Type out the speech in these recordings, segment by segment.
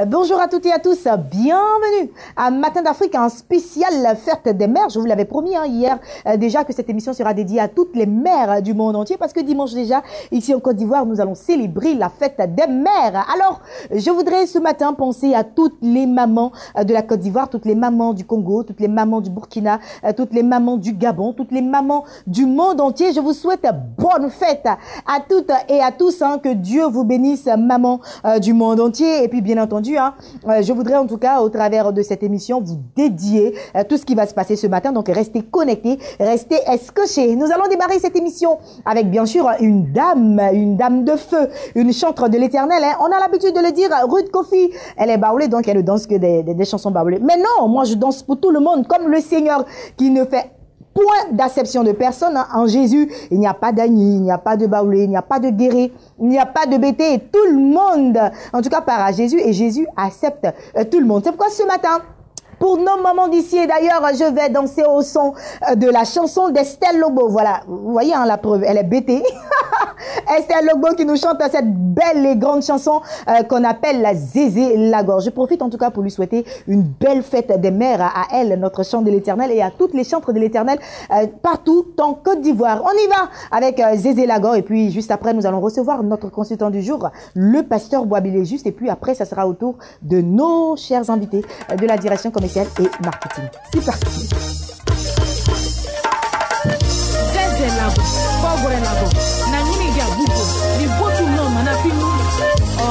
Bonjour à toutes et à tous, bienvenue à Matin d'Afrique, un spécial fête des mères. Je vous l'avais promis hier déjà que cette émission sera dédiée à toutes les mères du monde entier parce que dimanche déjà, ici en Côte d'Ivoire, nous allons célébrer la fête des mères. Alors, je voudrais ce matin penser à toutes les mamans de la Côte d'Ivoire, toutes les mamans du Congo, toutes les mamans du Burkina, toutes les mamans du Gabon, toutes les mamans du monde entier. Je vous souhaite bonne fête à toutes et à tous, que Dieu vous bénisse, maman du monde entier. Et puis bien entendu, je voudrais en tout cas au travers de cette émission vous dédier tout ce qui va se passer ce matin, donc restez connectés, restez escochés. Nous allons démarrer cette émission avec bien sûr une dame de feu, une chantre de l'Éternel, On a l'habitude de le dire, Ruth Kofi, elle est baoulée, donc elle ne danse que des chansons baoulées. Mais non, moi je danse pour tout le monde, comme le Seigneur qui ne fait point d'acception de personne. En Jésus, il n'y a pas d'agneau, il n'y a pas de baoulé, il n'y a pas de guéri, il n'y a pas de bêté. Et tout le monde, en tout cas, part à Jésus et Jésus accepte tout le monde. C'est pourquoi ce matin, pour nos mamans d'ici, et d'ailleurs, je vais danser au son de la chanson d'Estelle Logbo. Voilà, vous voyez, la preuve, elle est bêtée. Estelle Logbo qui nous chante cette belle et grande chanson qu'on appelle la Zézé Lagor. Je profite en tout cas pour lui souhaiter une belle fête des mères à elle, notre chant de l'Éternel, et à toutes les chantres de l'Éternel partout en Côte d'Ivoire. On y va avec Zézé Lagor, et puis juste après, nous allons recevoir notre consultant du jour, le pasteur Boabilé Juste, et puis après, ça sera au tour de nos chers invités de la direction commerciale et marketing. C'est parti. Zézé Lagor, Bobo Lagor, Nangini Gabugo, les beaux tout le monde, Manapinu. Oh.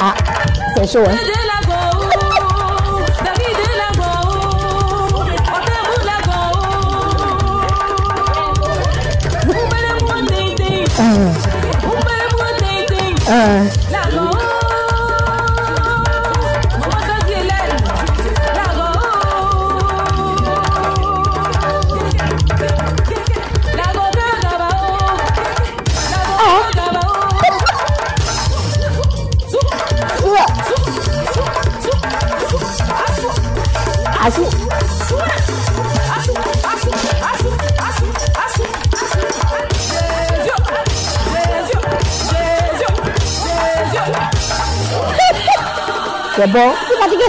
Ah, c'est chaud, hein? C'est bon. Tu es fatigué?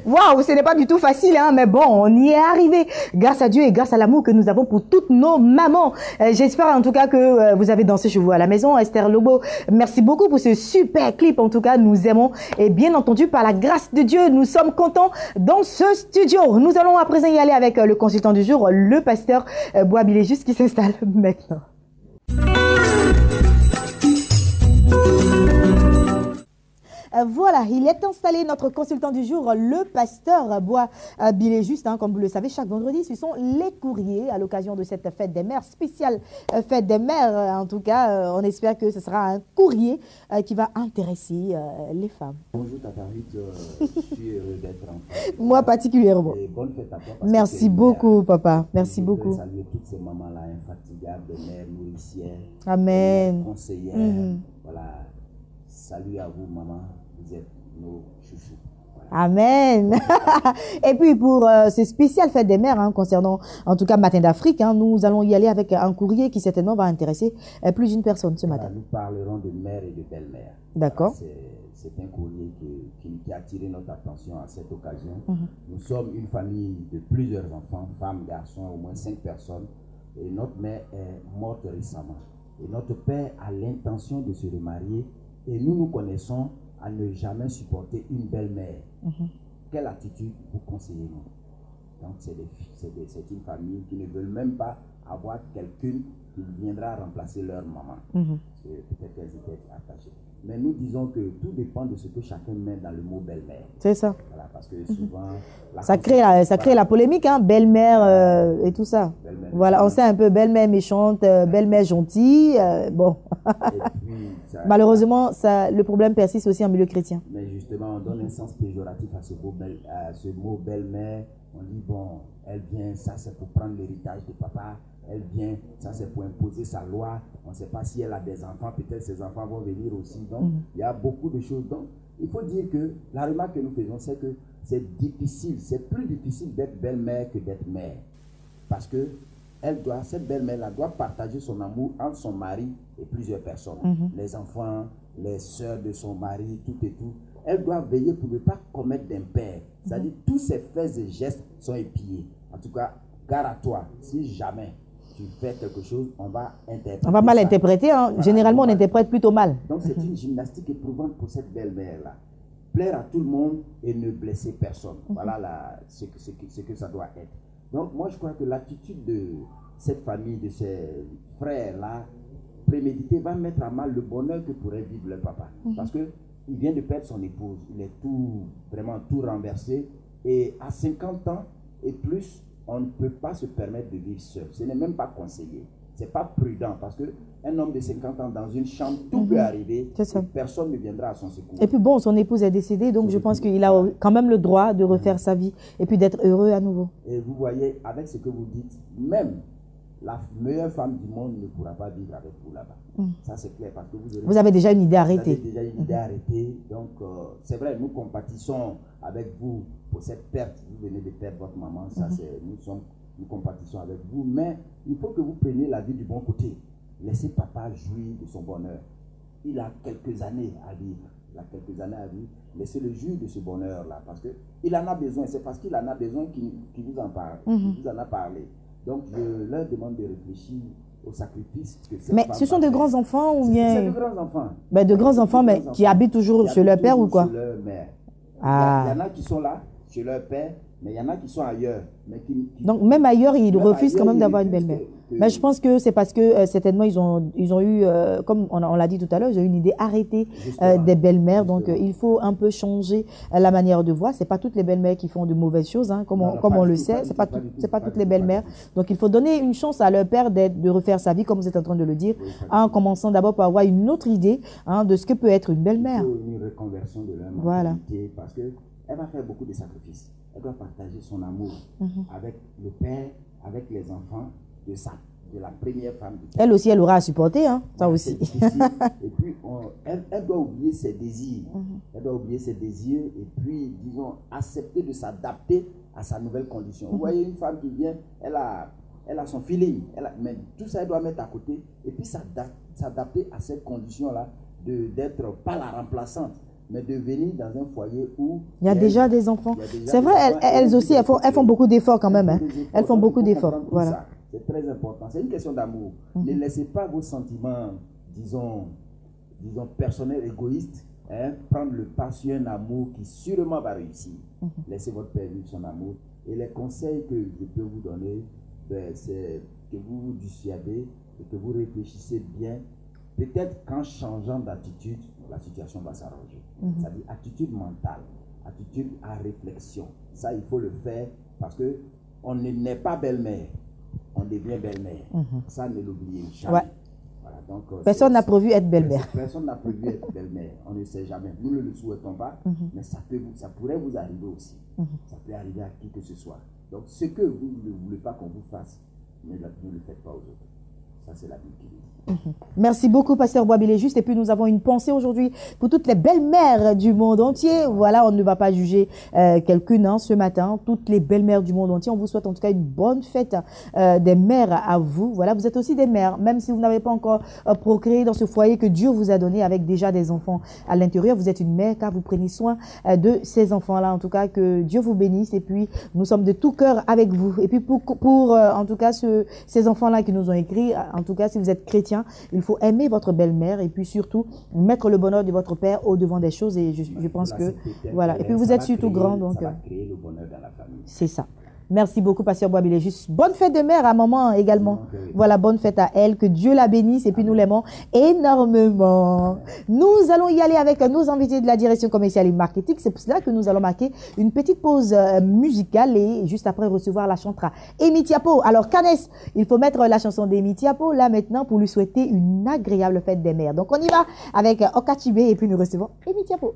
Waouh, ce n'est pas du tout facile, hein, mais bon, on y est arrivé. Grâce à Dieu et grâce à l'amour que nous avons pour toutes nos mamans. J'espère en tout cas que vous avez dansé chez vous à la maison. Esther Lobo, merci beaucoup pour ce super clip. En tout cas, nous aimons. Et bien entendu, par la grâce de Dieu, nous sommes contents dans ce studio. Nous allons à présent y aller avec le consultant du jour, le pasteur Bois Biléjus qui s'installe maintenant. Voilà, il est installé, notre consultant du jour, le pasteur Bois Biléjus. Hein, comme vous le savez, chaque vendredi, ce sont les courriers à l'occasion de cette fête des mères, spéciale fête des mères. En tout cas, on espère que ce sera un courrier qui va intéresser les femmes. Bonjour Tata Ruth, je suis heureux d'être en fait. Moi particulièrement. Et bonne fête à toi. Merci beaucoup, papa. Merci beaucoup. Je veux saluer toutes ces mamans-là infatigables, des mères nourricières, Amen. des mères conseillères. Voilà. Salut à vous, maman. Vous êtes nos chouchous. Voilà. Amen. Et puis pour ces spéciales fêtes des mères, hein, concernant en tout cas Matin d'Afrique, hein, nous allons y aller avec un courrier qui certainement va intéresser plus d'une personne ce matin. Nous parlerons de mère et de belle-mère. D'accord. C'est un courrier qui a attiré notre attention à cette occasion. Nous sommes une famille de plusieurs enfants, femmes, garçons, au moins 5 personnes. Et notre mère est morte récemment. Et notre père a l'intention de se remarier. Et nous nous connaissons à ne jamais supporter une belle-mère. Quelle attitude vous conseillez-nous? Donc c'est une famille qui ne veut même pas avoir quelqu'un qui viendra remplacer leur maman. Peut-être qu'elles étaient attachées. Mais nous disons que tout dépend de ce que chacun met dans le mot belle-mère. C'est ça. Voilà, parce que souvent... Ça crée la polémique, hein, belle-mère et tout ça. Voilà, on sait un peu belle-mère méchante, belle-mère gentille. Bon. Puis, malheureusement, le problème persiste aussi en milieu chrétien. Mais justement, on donne un sens péjoratif à ce mot belle-mère. On dit, bon, elle vient, ça c'est pour prendre l'héritage de papa. Elle vient, ça c'est pour imposer sa loi. On ne sait pas si elle a des enfants, peut-être ses enfants vont venir aussi. Donc, il y a beaucoup de choses. Donc, il faut dire que la remarque que nous faisons, c'est que c'est difficile, c'est plus difficile d'être belle-mère que d'être mère. Parce que cette belle-mère-là doit partager son amour entre son mari et plusieurs personnes. Les enfants, les sœurs de son mari, tout et tout. Elle doit veiller pour ne pas commettre d'impair. C'est-à-dire tous ses faits et gestes sont épiés. En tout cas, gare à toi, si jamais tu fais quelque chose, on va interpréter. On va mal interpréter, hein. Voilà, généralement on interprète plutôt mal. Donc c'est une gymnastique éprouvante pour cette belle-mère-là. Plaire à tout le monde et ne blesser personne. Voilà ce que ça doit être. Donc moi je crois que l'attitude de cette famille, de ces frères-là, prémédité, va mettre à mal le bonheur que pourrait vivre le papa. Parce qu'il vient de perdre son épouse. Il est vraiment tout renversé. Et à 50 ans et plus, on ne peut pas se permettre de vivre seul. Ce n'est même pas conseillé. Ce n'est pas prudent parce qu'un homme de 50 ans dans une chambre, tout peut arriver. Personne ne viendra à son secours. Et puis bon, son épouse est décédée, donc je pense qu'il a quand même le droit de refaire sa vie et puis d'être heureux à nouveau. Et vous voyez, avec ce que vous dites, même la meilleure femme du monde ne pourra pas vivre avec vous là-bas. Ça c'est clair parce que vous avez déjà une idée arrêtée. Vous avez déjà une idée arrêtée. Donc c'est vrai, nous compatissons avec vous pour cette perte. Vous venez de perdre votre maman. Ça nous compatissons avec vous. Mais il faut que vous preniez la vie du bon côté. Laissez papa jouir de son bonheur. Il a quelques années à vivre. Laissez-le jouir de ce bonheur-là. Parce qu'il en a besoin. C'est parce qu'il en a besoin qu'il vous en parle. Il vous en a parlé. Donc, je leur demande de réfléchir au sacrifice que cette Mais ce sont de grands enfants ou bien... C'est de grands enfants. Ben, de grands enfants, mais qui habitent toujours chez leur père ou quoi? Chez leur mère. Ah. Il y en a qui sont là, chez leur père, Mais il y en a qui sont ailleurs. Mais donc, même ailleurs, ils refusent quand même d'avoir une belle-mère. Mais je pense que c'est parce que certainement, ils ont eu, comme on l'a dit tout à l'heure, ils ont eu une idée arrêtée des belles-mères. Donc, il faut un peu changer la manière de voir. Ce n'est pas toutes les belles-mères qui font de mauvaises choses, hein, comme on le sait. Ce n'est pas toutes les belles-mères. Donc, il faut donner une chance à leur père de refaire sa vie, comme vous êtes en train de le dire, en commençant d'abord par avoir une autre idée de ce que peut être une belle-mère. Une reconversion de leur mentalité, parce qu'elle va faire beaucoup de sacrifices. Elle doit partager son amour avec le père, avec les enfants de la première femme. Elle aussi, elle aura à supporter, hein, ça aussi. Et puis, elle doit oublier ses désirs. Elle doit oublier ses désirs et puis, disons, accepter de s'adapter à sa nouvelle condition. Vous voyez une femme qui vient, elle a son feeling, mais tout ça, elle doit mettre à côté et puis s'adapter à cette condition-là, d'être pas la remplaçante, mais de venir dans un foyer où il y a déjà des enfants. C'est vrai, elles aussi, elles font beaucoup d'efforts quand même. Hein. Elles font beaucoup d'efforts. Voilà. C'est très important. C'est une question d'amour. Ne laissez pas vos sentiments, disons personnels, égoïstes, prendre le pas sur un amour qui sûrement va réussir. Laissez votre père vivre son amour. Et les conseils que je peux vous donner, c'est que vous vous dissuadez et que vous réfléchissez bien. Peut-être qu'en changeant d'attitude, la situation va s'arranger. C'est-à-dire attitude mentale, attitude à réflexion. Ça, il faut le faire parce qu'on ne naît pas belle-mère, on devient belle-mère. Ça, ne l'oubliez jamais. Ouais. Voilà, donc, personne n'a prévu être belle-mère. Personne n'a prévu être belle-mère. On ne sait jamais. Nous ne le souhaitons pas, mais ça pourrait vous arriver aussi. Ça peut arriver à qui que ce soit. Donc, ce que vous ne voulez pas qu'on vous fasse, ne le faites pas aux autres. Ça, c'est la Bible qui dit. Merci beaucoup, Pasteur Boisbilé Juste. Et puis, nous avons une pensée aujourd'hui pour toutes les belles-mères du monde entier. Voilà, on ne va pas juger quelqu'une ce matin. Toutes les belles-mères du monde entier. On vous souhaite en tout cas une bonne fête des mères à vous. Voilà, vous êtes aussi des mères. Même si vous n'avez pas encore procréé dans ce foyer que Dieu vous a donné avec déjà des enfants à l'intérieur, vous êtes une mère car vous prenez soin de ces enfants-là. En tout cas, que Dieu vous bénisse. Et puis, nous sommes de tout cœur avec vous. Et puis, pour en tout cas, ces enfants-là qui nous ont écrit, en tout cas, si vous êtes chrétien, il faut aimer votre belle-mère et puis surtout mettre le bonheur de votre père au devant des choses et je pense que voilà. Et puis vous êtes surtout grand, donc c'est ça. Merci beaucoup, Pasteur Boisbilé Juste. Bonne fête de mère à maman également. Voilà, bonne fête à elle. Que Dieu la bénisse et puis nous l'aimons énormément. Nous allons y aller avec nos invités de la direction commerciale et marketing. C'est pour cela que nous allons marquer une petite pause musicale et juste après recevoir la chanteuse Amy Tiapo. Alors, Canès, il faut mettre la chanson d'Amy Tiapo là maintenant pour lui souhaiter une agréable fête des mères. Donc, on y va avec Okachibé et puis nous recevons Amy Tiapo.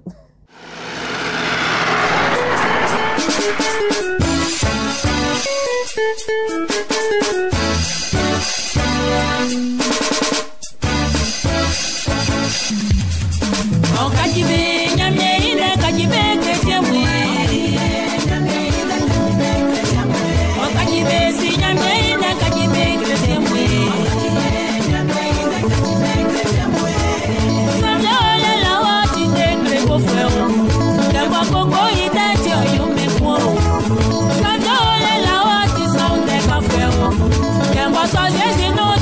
So yes, you know,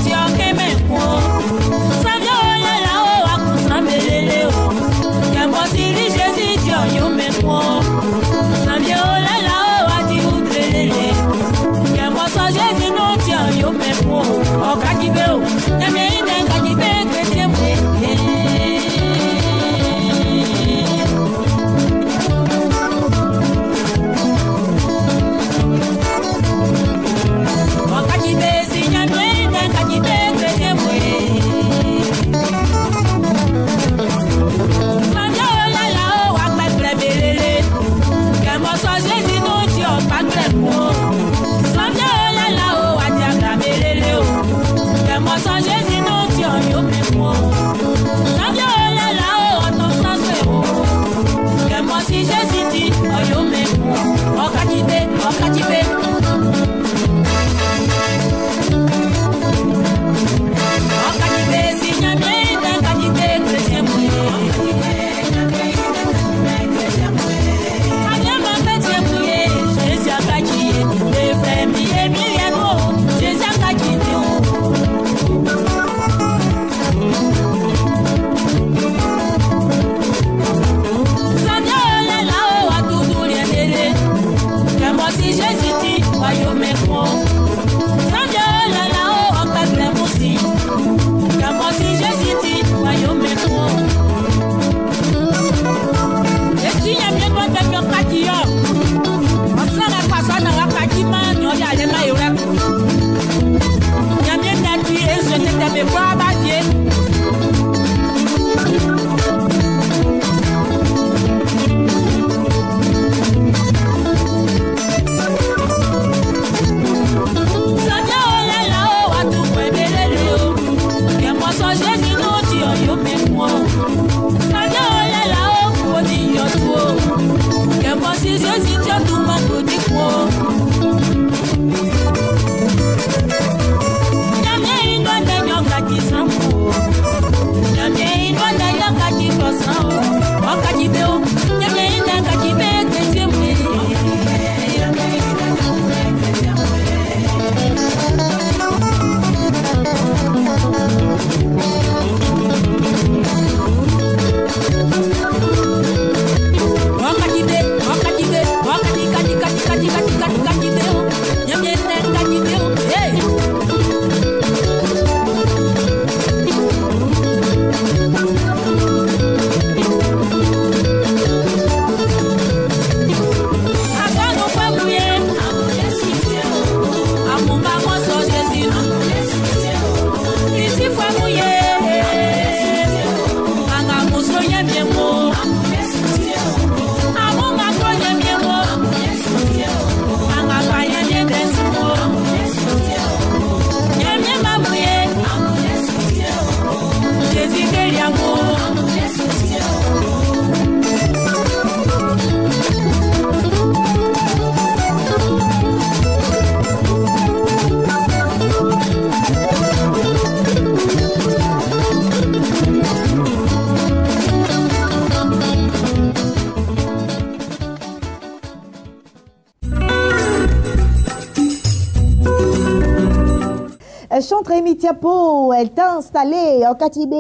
Chantre Emitiapo, elle t'a installé en Katibé,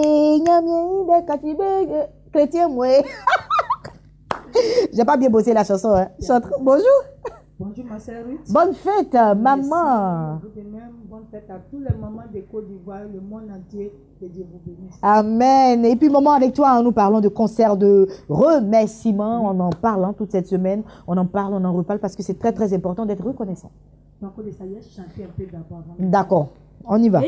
chrétien, moi. J'ai pas bien bossé la chanson, hein. Chantre, bonjour. Bonjour ma sœur Ruth. Bonne fête, maman. Bonne fête à tous les mamans de Côte d'Ivoire, le monde entier, que Dieu vous bénisse. Amen. Et puis maman, avec toi, nous parlons de concert de remerciement. On en parle toute cette semaine. On en parle, on en reparle parce que c'est très très important d'être reconnaissant. Donc on essaye de chanter un peu d'abord. D'accord, on y va.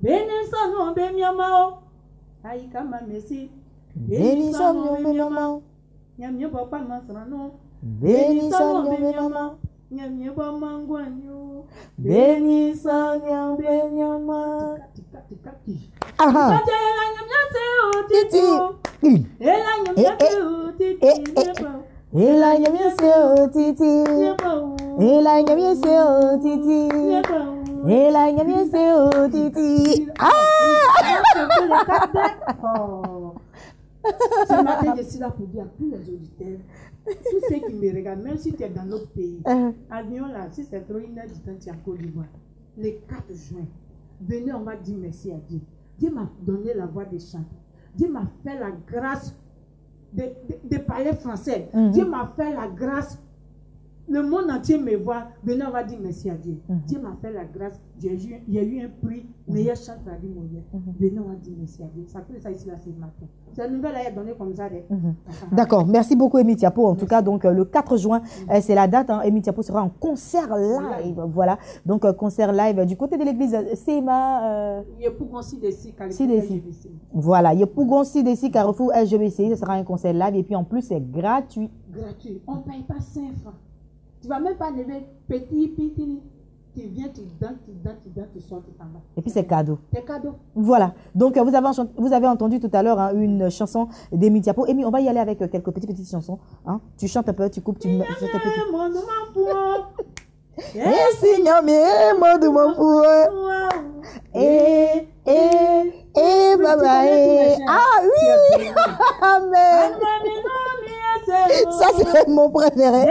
Bénissons-nous, Bémiama. Aïkama Messi. Bénissons-nous, Bémiama. Nyamio papa masrano. Bénissons-nous, Bémiama. Nyamio bamangwanyo. Bénissons-nous, Bémiama. Aha. Titi. Ela nyamia titi. Ela nyamia titi. Ela nyamia titi. Et là, il y a bien c'est Titi. Ce matin, je suis là pour dire à tous les auditeurs, tous ceux qui me regardent, même si tu es dans notre pays, avions là, si c'est trop une heure du temps, tu es en Côte d'Ivoire. Le 4 juin, venez, on va dire merci à Dieu. Dieu m'a donné la voix de chant. Dieu m'a fait la grâce de parler français. Dieu m'a fait la grâce. Le monde entier me voit. Venez, on va dire merci à Dieu. Dieu m'a fait la grâce. Il y a eu un prix, meilleur chanteur du monde. Venez, on va dire merci à Dieu. Ça fait ça ici, là, ce matin. C'est une nouvelle, elle est donnée comme ça. D'accord. Merci beaucoup, Emitiapo. En tout cas, donc, le 4 juin, c'est la date. Emitiapo sera en concert live. Voilà. Donc, concert live du côté de l'église CMA. Il y a pour aussi des sites, voilà. Il y a pour aussi des sites Carrefour LGBC. Ce sera un concert live. Et puis, en plus, c'est gratuit. Gratuit. On ne paye pas 5 francs. Tu ne vas même pas lever petit. Tu viens, tu danses, tu sors, tu t'en vas. Et puis c'est cadeau. C'est cadeau. Voilà. Donc vous avez entendu tout à l'heure une chanson d'Emitiapo. Emi, on va y aller avec quelques petites chansons. Hein? Tu chantes un peu, tu coupes, tu chantes un peu. Et signor mie de mon fou. Baba. Ah oui. Amen. Ça c'est mon préféré.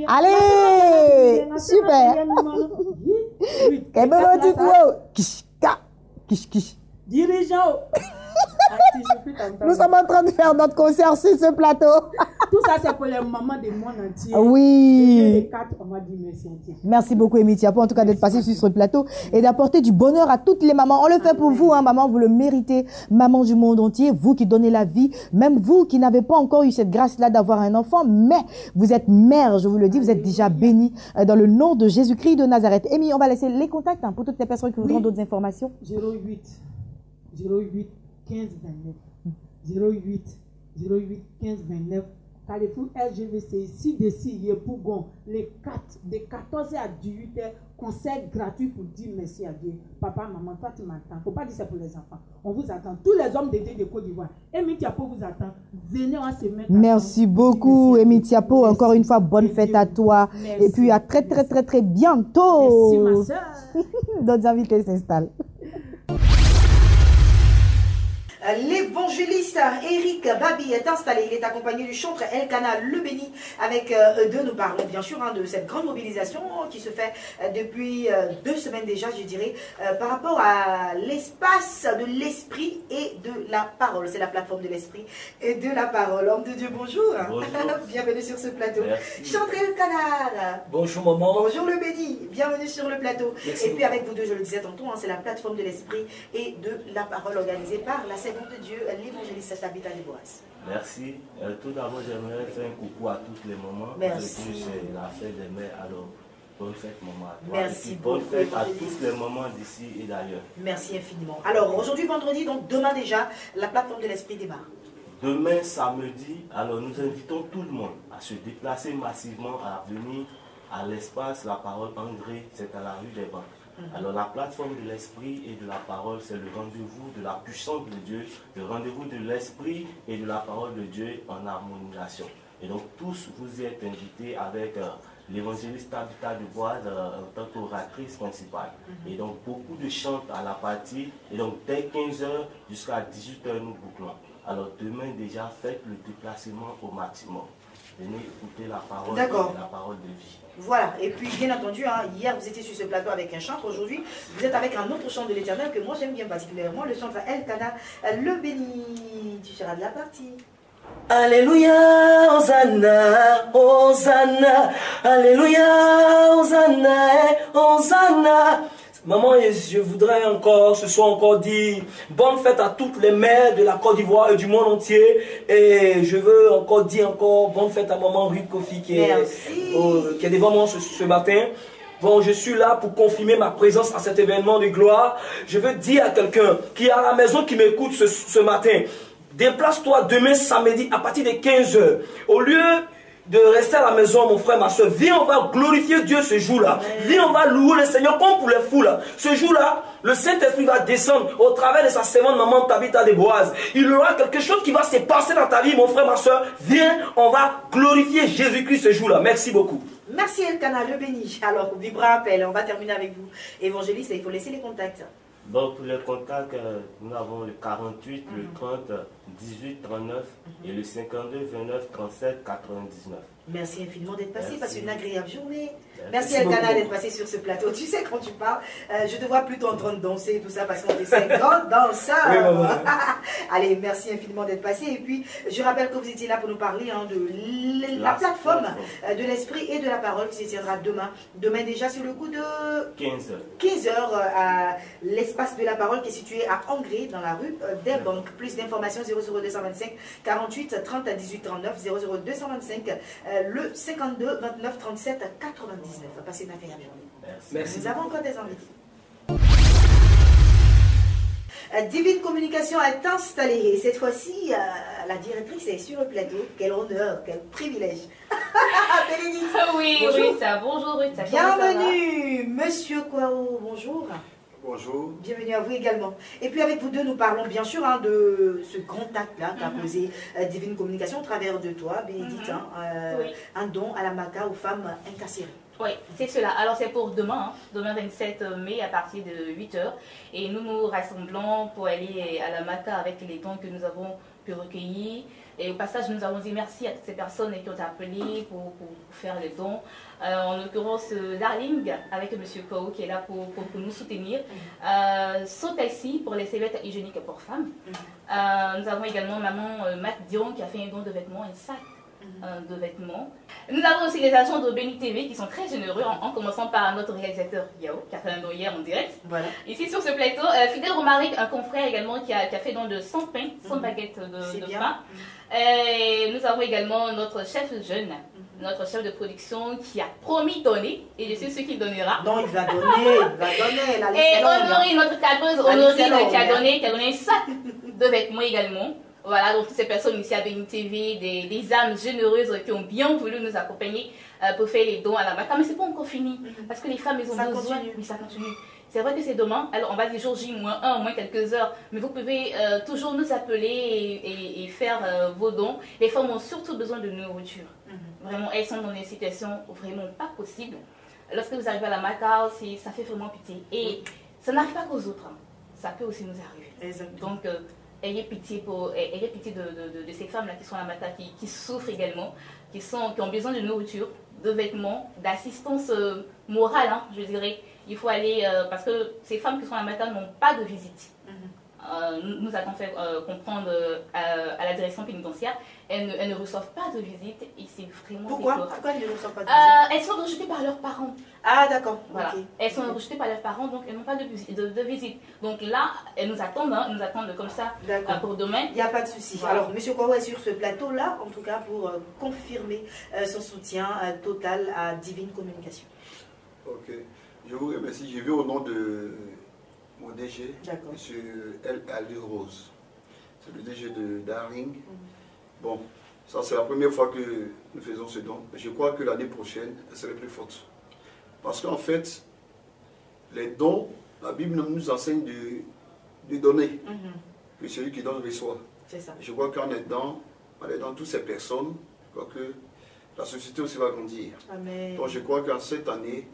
Allez, super. Dirigeant. Nous sommes en train de faire notre concert sur ce plateau. Tout ça, c'est pour les mamans du monde entier. Oui. Les quatre, on va dire merci entier. Merci beaucoup, Amy Tiapo, en tout cas d'être passé sur ce plateau et d'apporter du bonheur à toutes les mamans. On le fait pour vous, hein, maman, vous le méritez. Maman du monde entier, vous qui donnez la vie, même vous qui n'avez pas encore eu cette grâce-là d'avoir un enfant, mais vous êtes mère, je vous le dis, vous êtes déjà bénie dans le nom de Jésus-Christ de Nazareth. Amy, on va laisser les contacts hein, pour toutes les personnes qui voudront d'autres informations. 08 15 29 08 15 29 Carrefour LGVC ici d'ici Yepougon les 4 de 14h à 18h concert gratuit pour dire merci à Dieu. Papa, maman, toi tu m'attends. Faut pas dire ça pour les enfants. On vous attend. Tous les hommes d'été de Côte d'Ivoire. Amy Tiapo vous attend. Venez, on va se mettre. Merci beaucoup, Amy Tiapo. Encore une fois, bonne fête à toi. Merci. Et puis à très bientôt. Merci ma soeur. D'autres invités s'installent. L'évangéliste Eric Babi est installé. Il est accompagné du chantre Elkana Le Béni. Avec eux deux, nous parlons bien sûr de cette grande mobilisation qui se fait depuis 2 semaines déjà, je dirais, par rapport à l'espace de l'esprit et de la parole. C'est la plateforme de l'esprit et de la parole. Homme de Dieu, bonjour. Bonjour. Bienvenue sur ce plateau. Merci. Chantre Elkana. Bonjour maman. Bonjour Le Béni. Bienvenue sur le plateau. Merci Et puis avec vous deux, je le disais tantôt, c'est la plateforme de l'esprit et de la parole organisée par la Servante de Dieu, l'évangéliste Tabitha Deboise. Merci. Tout d'abord, j'aimerais faire un coucou à toutes les mamans. Merci. Aujourd'hui, c'est la fête des mères. Alors, bonne fête maman à toi. Merci Et puis, bonne beaucoup, fête à évangéliste. toutes les mamans d'ici et d'ailleurs. Merci infiniment. Alors, aujourd'hui, vendredi, donc demain déjà, la plateforme de l'esprit démarre. Demain, samedi, alors nous invitons tout le monde à se déplacer massivement, à venir à l'espace La Parole André, c'est à la rue des Banques. Alors la plateforme de l'esprit et de la parole, c'est le rendez-vous de la puissance de Dieu, le rendez-vous de l'esprit et de la parole de Dieu en harmonisation. Et donc tous vous y êtes invités avec l'évangéliste Tabitha Deboise en tant qu'oratrice principale. Et donc beaucoup de chants à la partie, et donc dès 15h jusqu'à 18h nous bouclons. Alors demain déjà, faites le déplacement au maximum. Venez écouter la parole, et la parole de vie. Voilà, et puis bien entendu, hier vous étiez sur ce plateau avec un chantre, aujourd'hui vous êtes avec un autre chant de l'Éternel que moi j'aime bien particulièrement, le chantre Elkana Le Béni. Tu seras de la partie. Alléluia, Hosanna, Hosanna, Alléluia, Hosanna, Hosanna. Maman, je voudrais encore, ce soir encore dire bonne fête à toutes les mères de la Côte d'Ivoire et du monde entier. Et je veux encore dire bonne fête à maman Ruth Kofi qui est devant moi ce matin. Bon, je suis là pour confirmer ma présence à cet événement de gloire. Je veux dire à quelqu'un qui est à la maison, qui m'écoute ce matin, déplace-toi demain samedi à partir de 15h. Au lieu de rester à la maison, mon frère, ma soeur, viens, on va glorifier Dieu ce jour-là. Viens, on va louer le Seigneur comme pour les fous. Ce jour-là, le Saint-Esprit va descendre au travers de sa servante maman Tabitha Deboise. Il y aura quelque chose qui va se passer dans ta vie, mon frère, ma soeur. Viens, on va glorifier Jésus-Christ ce jour-là. Merci beaucoup. Merci Elkana Le Béni. Alors, Vibra appel, on va terminer avec vous. Évangéliste, il faut laisser les contacts. Donc pour les contacts, nous avons le 48, le 30, 18, 39 et le 52, 29, 37, 99. Merci infiniment d'être passé. Merci. Passe une agréable journée. Merci Elkana d'être passé sur ce plateau. Tu sais, quand tu parles, je te vois plutôt en train de danser et tout ça parce qu'on est 50 danseurs. Oui, maman. Allez, merci infiniment d'être passé. Et puis, je rappelle que vous étiez là pour nous parler de la plateforme de l'esprit et de la parole qui se tiendra demain. Demain déjà sur le coup de 15h à l'espace de la parole qui est situé à Angré dans la rue des Banques. Plus d'informations 00225 48 30 18 39 00225 le 52 29 37 99. Passez une agréable journée. Merci. Nous avons encore des invités. Divine Communication est installée et cette fois-ci, la directrice est sur le plateau. Quel honneur, quel privilège. Bénédicte. Oui, Bonjour. Rita, bonjour Rita. Bienvenue, Monsieur Kwao, bonjour. Bonjour. Bienvenue à vous également. Et puis avec vous deux, nous parlons bien sûr de ce grand acte-là qu'a posé Divine Communication au travers de toi, Bénédicte, Oui. un don à la MACA aux femmes incarcérées. Oui, c'est cela. Alors c'est pour demain, demain 27 mai à partir de 8h. Et nous nous rassemblons pour aller à la MACA avec les dons que nous avons pu recueillir. Et au passage, nous avons dit merci à toutes ces personnes qui ont appelé pour faire les dons. En l'occurrence, Darling, avec M. Kou qui est là pour nous soutenir. Sotaxi pour les serviettes hygiéniques pour femmes. Nous avons également maman Matt Dion qui a fait un don de vêtements, un sac de vêtements. Nous avons aussi les agents de Béni TV qui sont très généreux, en commençant par notre réalisateur Yao, qui a fait un don hier en direct. Voilà. Ici sur ce plateau, Fidèle Romaric, un confrère également qui a fait don de 100 pains, 100 baguettes de pain. Et nous avons également notre chef jeune, notre chef de production qui a promis donner, et je suis sûr qu'il donnera. Non, il va donner, Et Honoré, notre cadreuse Honorine qui a donné un sac de vêtements également. Voilà, donc toutes ces personnes ici à Béni TV, des âmes généreuses qui ont bien voulu nous accompagner pour faire les dons à la matin. Mais c'est pas encore fini, parce que les femmes, elles ont besoin. Oui, ça continue. C'est vrai que c'est demain, alors on va dire jour J, moins 1, moins quelques heures, mais vous pouvez toujours nous appeler et faire vos dons. Les femmes ont surtout besoin de nourriture. Vraiment, elles sont dans des situations vraiment pas possibles. Lorsque vous arrivez à la Macao, ça fait vraiment pitié. Et ça n'arrive pas qu'aux autres, ça peut aussi nous arriver. Exactement. Donc, ayez pitié de ces femmes-là qui sont à la Macao, qui souffrent également, qui ont besoin de nourriture, de vêtements, d'assistance morale, hein, je dirais. Il faut aller, parce que ces femmes qui sont à la Macao n'ont pas de visite. Nous avons fait comprendre à la direction pénitentiaire, elles ne reçoivent pas de visite et c'est vraiment Pourquoi elles ne reçoivent pas de visite? Elles sont rejetées par leurs parents. Ah d'accord. Voilà. Okay. Elles sont rejetées par leurs parents, donc elles n'ont pas de visite. Donc là, elles nous attendent, comme ça pour demain. Il n'y a pas de souci. Voilà. Alors, M. Kou est sur ce plateau-là, en tout cas pour confirmer son soutien total à Divine Communication. Ok. Je vous remercie. J'ai vu au nom de mon DG, M. El Ali Rose. C'est le DG de Darling. Bon, ça c'est la première fois que nous faisons ce don. Je crois que l'année prochaine, elle serait plus forte. Parce qu'en fait, les dons, la Bible nous enseigne de donner. Que celui qui donne reçoit. C'est ça. Je crois qu'en aidant toutes ces personnes, je crois que la société aussi va grandir. Amen. Donc je crois qu'en cette année,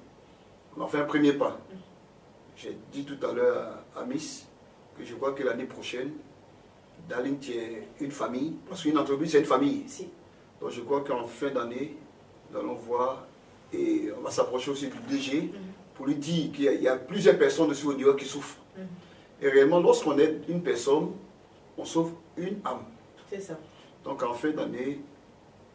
on a fait un premier pas. J'ai dit tout à l'heure à Miss que je crois que l'année prochaine, Darling tient une famille, parce qu'une entreprise c'est une famille. Si. Donc je crois qu'en fin d'année, nous allons voir et on va s'approcher aussi du DG pour lui dire qu'il y a plusieurs personnes de ce niveau qui souffrent. Et réellement, lorsqu'on aide une personne, on sauve une âme. C'est ça. Donc en fin d'année,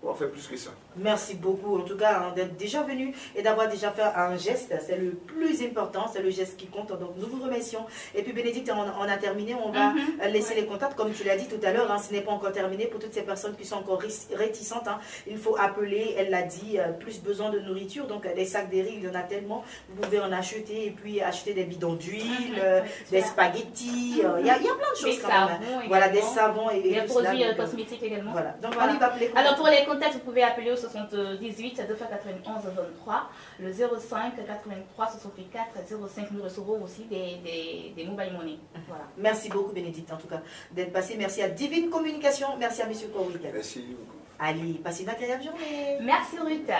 on va faire plus que ça. Merci beaucoup, en tout cas, d'être déjà venu et d'avoir déjà fait un geste. C'est le plus important, c'est le geste qui compte. Donc, nous vous remercions. Et puis, Bénédicte, on a terminé. On va laisser les contacts, comme tu l'as dit tout à l'heure. Hein, ce n'est pas encore terminé pour toutes ces personnes qui sont encore réticentes. Hein, il faut appeler, elle l'a dit, plus besoin de nourriture. Donc, les sacs de riz, il y en a tellement. Vous pouvez en acheter et puis acheter des bidons d'huile, des spaghettis. Il y a plein de choses quand même. Voilà, des savons et des produits cosmétiques également. Voilà. Donc, on y va appeler. Alors, pour les contacts, vous pouvez appeler au 78 291 23, le 05 83 64 05. Nous recevrons aussi des mobile money. Voilà. Merci beaucoup, Bénédicte, en tout cas, d'être passé. Merci à Divine Communication. Merci à M. Kou. Merci beaucoup. Allez, passez une agréable journée. Merci, Ruth.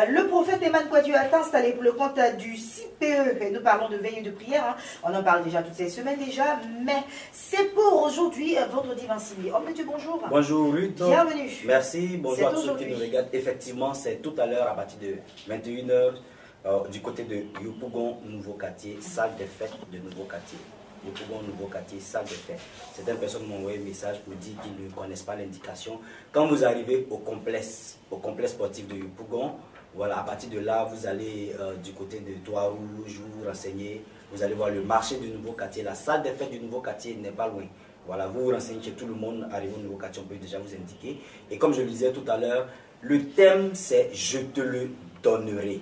Le prophète Eman Kouadio a installé pour le compte du CPE. Et nous parlons de veille de prière. Hein. On en parle déjà toutes ces semaines déjà. Mais c'est pour aujourd'hui, vendredi 26 mai. Homme de Dieu, bonjour. Bonjour Ruth. Bienvenue. Merci. Bonjour à tous ceux qui nous regardent. Effectivement, c'est tout à l'heure à partir de 21h du côté de Yopougon, Nouveau Quartier, salle des fêtes de Nouveau Quartier. Yopougon, Nouveau Quartier, salle des fêtes. Certaines personnes m'ont envoyé un message pour dire qu'ils ne connaissent pas l'indication. Quand vous arrivez au complexe sportif de Yopougon, voilà, à partir de là, vous allez du côté de Toit-Rouge, vous vous renseignez, vous allez voir le marché du Nouveau Quartier. La salle des fêtes du Nouveau Quartier n'est pas loin. Voilà, vous vous renseignez chez tout le monde, arrivé au Nouveau Quartier, on peut déjà vous indiquer. Et comme je le disais tout à l'heure, le thème c'est « Je te le donnerai ».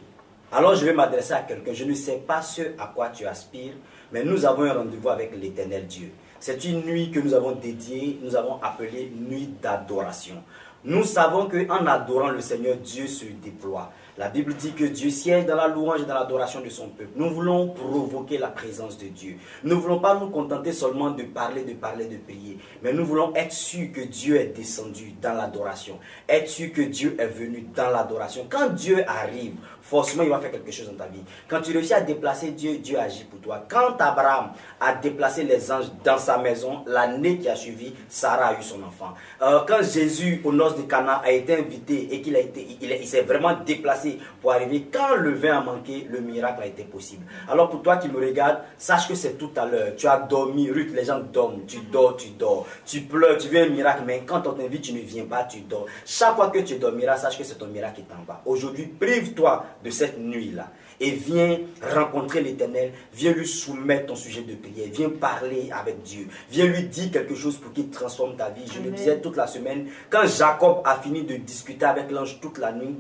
Alors je vais m'adresser à quelqu'un, je ne sais pas ce à quoi tu aspires, mais nous avons un rendez-vous avec l'Éternel Dieu. C'est une nuit que nous avons dédiée, nous avons appelée nuit d'adoration. Nous savons qu'en adorant le Seigneur, Dieu se déploie. La Bible dit que Dieu siège dans la louange et dans l'adoration de son peuple. Nous voulons provoquer la présence de Dieu. Nous ne voulons pas nous contenter seulement de parler, de prier. Mais nous voulons être sûrs que Dieu est descendu dans l'adoration. Être sûr que Dieu est venu dans l'adoration. Quand Dieu arrive, forcément il va faire quelque chose dans ta vie. Quand tu réussis à déplacer Dieu, Dieu agit pour toi. Quand Abraham a déplacé les anges dans sa maison, l'année qui a suivi, Sarah a eu son enfant. Quand Jésus, aux noces de Cana, a été invité et qu'il s'est vraiment déplacé pour arriver, quand le vin a manqué, le miracle a été possible. Alors pour toi qui me regardes, sache que c'est tout à l'heure. Tu as dormi, Ruth, les gens dorment, tu dors. Tu pleures, tu veux un miracle, mais quand on t'invite, tu ne viens pas, tu dors. Chaque fois que tu dormiras, sache que c'est ton miracle qui t'en va. Aujourd'hui, prive-toi de cette nuit-là et viens rencontrer l'Éternel, viens lui soumettre ton sujet de prière, viens parler avec Dieu, viens lui dire quelque chose pour qu'il transforme ta vie. Je le disais toute la semaine, quand Jacob a fini de discuter avec l'ange toute la nuit,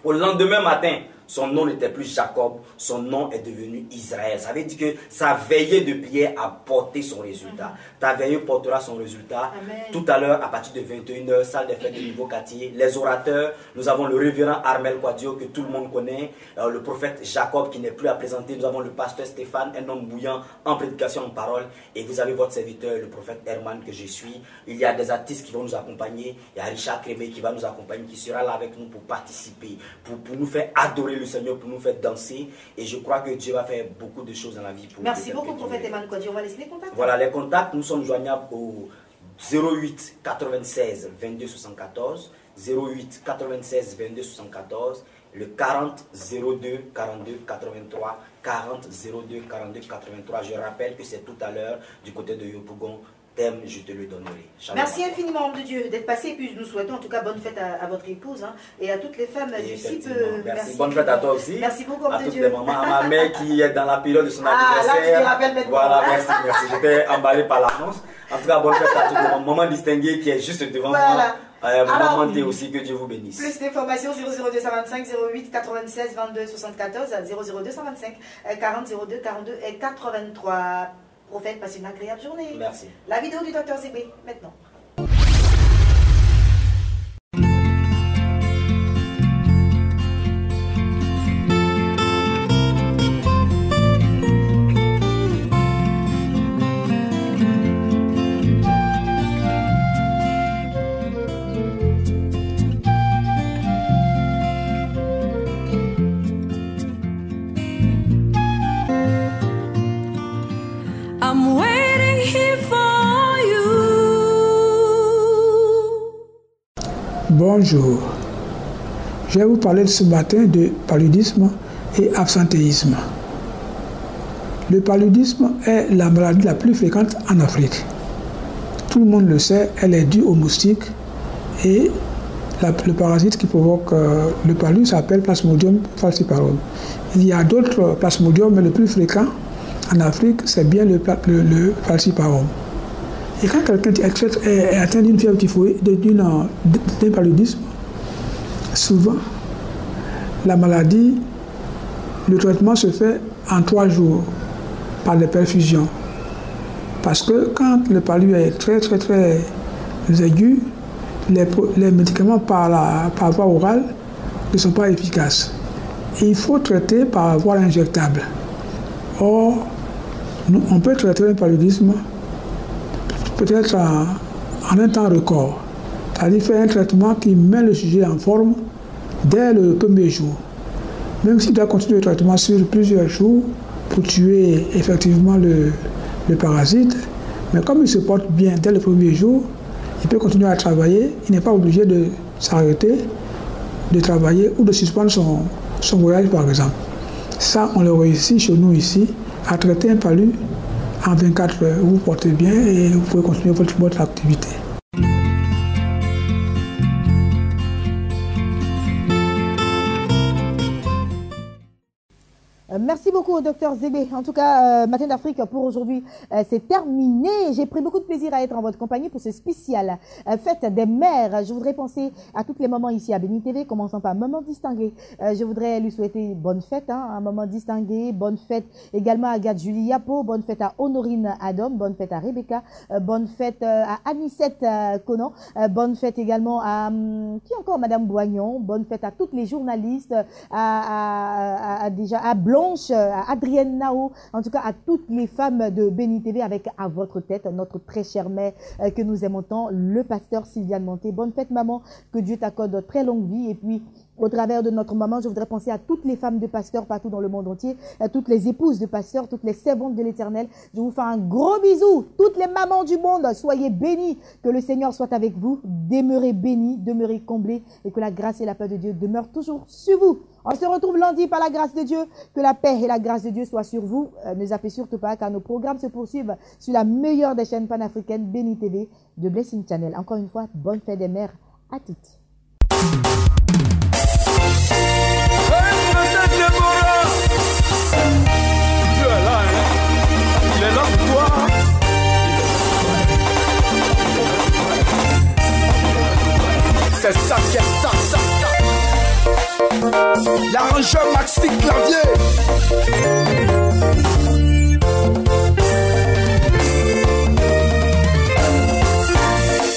au lendemain matin, son nom n'était plus Jacob, son nom est devenu Israël. Ça veut dire que sa veillée de prière a porté son résultat. Ta veillée portera son résultat. Amen. Tout à l'heure, à partir de 21h, salle des fêtes de Nouveau Quartier. Les orateurs, nous avons le révérend Armel Quadio, que tout le monde connaît, le prophète Jacob qui n'est plus à présenter. Nous avons le pasteur Stéphane, un homme bouillant en prédication, en parole. Et vous avez votre serviteur, le prophète Herman, que je suis. Il y a des artistes qui vont nous accompagner. Il y a Richard Crémé qui va nous accompagner, qui sera là avec nous pour participer, pour nous faire adorer le Seigneur, pour nous faire danser. Et je crois que Dieu va faire beaucoup de choses dans la vie. Pour merci beaucoup, prophète Emmanuel Quadio. On va laisser les contacts. Voilà, les contacts, nous sommes joignables au 08 96 22 74, 08 96 22 74, le 40 02 42 83, 40 02 42 83. Je rappelle que c'est tout à l'heure du côté de Yopougon. Thème, je te le donnerai. Shalom. Merci infiniment, homme de Dieu, d'être passé. Et puis nous souhaitons en tout cas bonne fête à votre épouse et à toutes les femmes du site. Merci. Bonne fête à toi aussi. Merci beaucoup, homme de Dieu. À toutes les mamans, à ma mère qui est dans la période de son anniversaire. Là, je te rappelle maintenant. Voilà, merci. J'étais emballé par l'annonce. En tout cas, bonne fête à toutes les mamans distinguées qui est juste devant moi. Maman Thé aussi, que Dieu vous bénisse. Plus d'informations 00225 08 96 22 74 00225 40 02 42 et 83. Prophète, passez une agréable journée. Merci. La vidéo du Dr Zégbé, maintenant. Bonjour, je vais vous parler ce matin de paludisme et absentéisme. Le paludisme est la maladie la plus fréquente en Afrique. Tout le monde le sait, elle est due aux moustiques et le parasite qui provoque le palud s'appelle Plasmodium falciparum. Il y a d'autres plasmodiums, mais le plus fréquent en Afrique, c'est bien le falciparum. Et quand quelqu'un est atteint d'une fièvre typhoïde, d'un paludisme, souvent, la maladie, le traitement se fait en 3 jours par les perfusions. Parce que quand le palud est très aigu, les médicaments par voie orale ne sont pas efficaces. Et il faut traiter par voie injectable. Or, on peut traiter un paludisme peut-être en un temps record. C'est-à-dire faire un traitement qui met le sujet en forme dès le premier jour. Même s'il doit continuer le traitement sur plusieurs jours pour tuer effectivement le parasite, mais comme il se porte bien dès le premier jour, il peut continuer à travailler, il n'est pas obligé de s'arrêter, de travailler ou de suspendre son voyage par exemple. Ça, on le réussit chez nous ici, à traiter un palud en 24 heures. Vous vous portez bien et vous pouvez continuer votre activité. Merci beaucoup au docteur Zébé. En tout cas, Matin d'Afrique pour aujourd'hui, c'est terminé. J'ai pris beaucoup de plaisir à être en votre compagnie pour ce spécial fête des mères. Je voudrais penser à toutes les mamans ici à Béni TV, commençant par Maman Distinguée. Je voudrais lui souhaiter bonne fête, un Maman Distinguée, bonne fête également à Agathe Julie Yapo, bonne fête à Honorine Adam, bonne fête à Rebecca, bonne fête à Anicette Conan, bonne fête également à qui encore, Madame Boignon, bonne fête à toutes les journalistes, déjà à Blanche, à Adrienne Nao, en tout cas à toutes les femmes de Béni TV avec à votre tête notre très chère mère que nous aimons tant, le pasteur Sylviane Monté. Bonne fête maman, que Dieu t'accorde très longue vie. Et puis au travers de notre maman, je voudrais penser à toutes les femmes de pasteurs partout dans le monde entier, à toutes les épouses de pasteurs, toutes les servantes de l'Éternel. Je vous fais un gros bisou. Toutes les mamans du monde, soyez bénies. Que le Seigneur soit avec vous. Demeurez bénis, demeurez comblés et que la grâce et la paix de Dieu demeurent toujours sur vous. On se retrouve lundi par la grâce de Dieu. Que la paix et la grâce de Dieu soient sur vous. Ne zappez surtout pas car nos programmes se poursuivent sur la meilleure des chaînes panafricaines, Béni TV de Blessing Channel. Encore une fois, bonne fête des mères à toutes. Dieu est là, hein? Il est là pour toi. C'est ça qui est ça. L'arrangeur Maxi Clavier.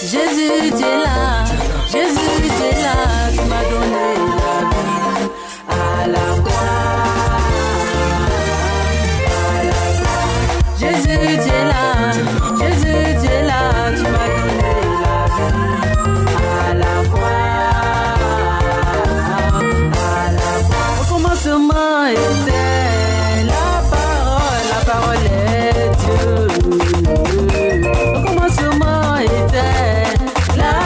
Jésus, tu es là. Jésus, tu es là. Tu m'as donné la vie à la croix. Jésus, tu es là, Jésus, tu es là, tu m'as donné la vie à la croix. Au commencement était la parole est Dieu. Au commencement était la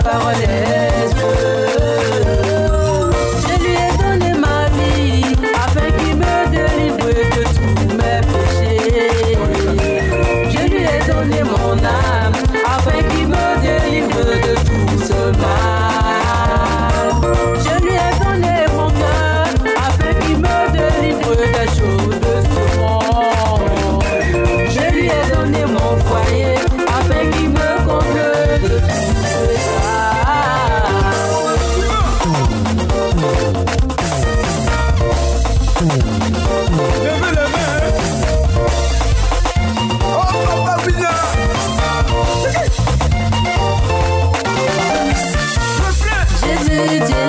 parole est Dieu. Je lui ai donné ma vie afin qu'il me délivre de tous mes péchés. Je lui ai donné mon âme afin qu'il me délivre de tout ce mal. Je lui ai donné mon cœur afin qu'il me délivre des choses de ce monde. Je lui ai donné mon foyer afin qu'il me comble de tout ça. Levez les mains. Oh, Papa Bina. Jésus, Dieu.